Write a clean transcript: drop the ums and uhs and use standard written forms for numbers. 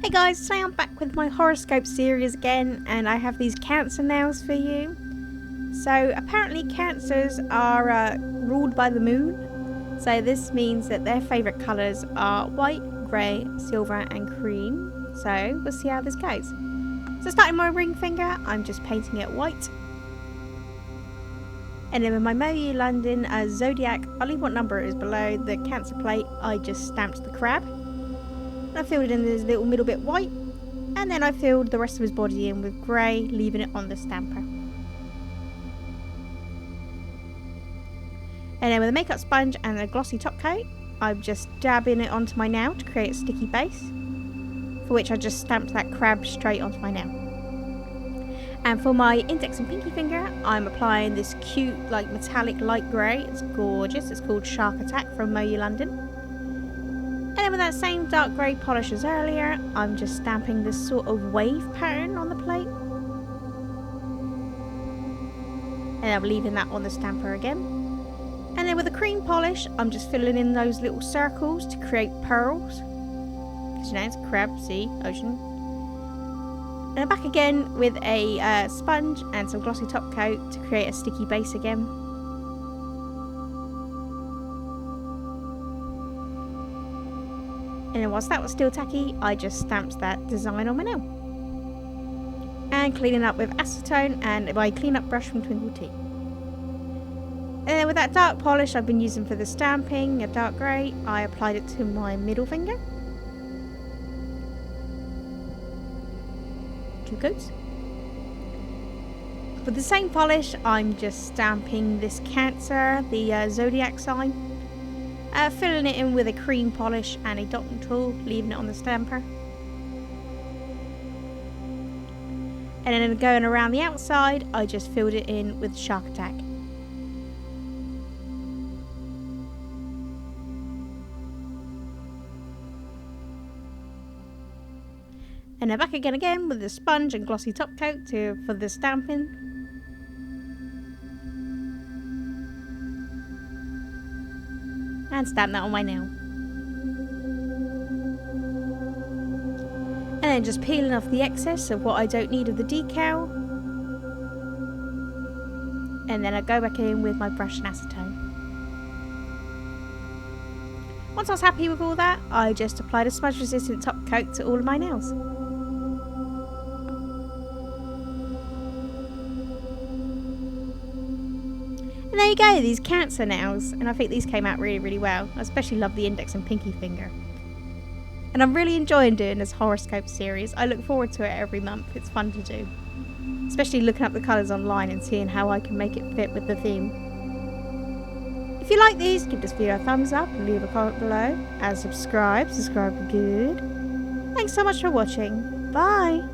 Hey guys, today I'm back with my horoscope series again, and I have these Cancer nails for you. So apparently Cancers are ruled by the moon, so this means that their favourite colours are white, grey, silver and cream. So we'll see how this goes. So starting my ring finger, I'm just painting it white. And then with my Moyu London Zodiac, I'll leave what number it is below the Cancer plate, I just stamped the crab. I filled it in this little middle bit white, and then I filled the rest of his body in with grey, leaving it on the stamper. And then with a makeup sponge and a glossy top coat, I'm just dabbing it onto my nail to create a sticky base, for which I just stamped that crab straight onto my nail. And for my index and pinky finger, I'm applying this cute metallic light grey. It's gorgeous. It's called Shark Attack from Moyu London. And then with that same dark grey polish as earlier, I'm just stamping this sort of wave pattern on the plate. And I'm leaving that on the stamper again. And then with a cream polish, I'm just filling in those little circles to create pearls. Because you know, it's a crab, sea, ocean. And I'm back again with a sponge and some glossy top coat to create a sticky base again. And then whilst that was still tacky, I just stamped that design on my nail. And cleaning up with acetone and my clean-up brush from Twinkle Tea. And then with that dark polish I've been using for the stamping, a dark grey, I applied it to my middle finger. 2 coats. With the same polish, I'm just stamping this Cancer, the Zodiac sign. Filling it in with a cream polish and a dotting tool, leaving it on the stamper. And then going around the outside, I just filled it in with Shark Attack. And then back again with the sponge and glossy top coat for the stamping. And stamp that on my nail. And then just peeling off the excess of what I don't need of the decal. And then I go back in with my brush and acetone. Once I was happy with all that, I just applied a smudge resistant top coat to all of my nails. And there you go, these Cancer nails, and I think these came out really well. I especially love the index and pinky finger. And I'm really enjoying doing this horoscope series. I look forward to it every month, it's fun to do. Especially looking up the colours online and seeing how I can make it fit with the theme. If you like these, give this video a thumbs up and leave a comment below. And subscribe for good. Thanks so much for watching. Bye!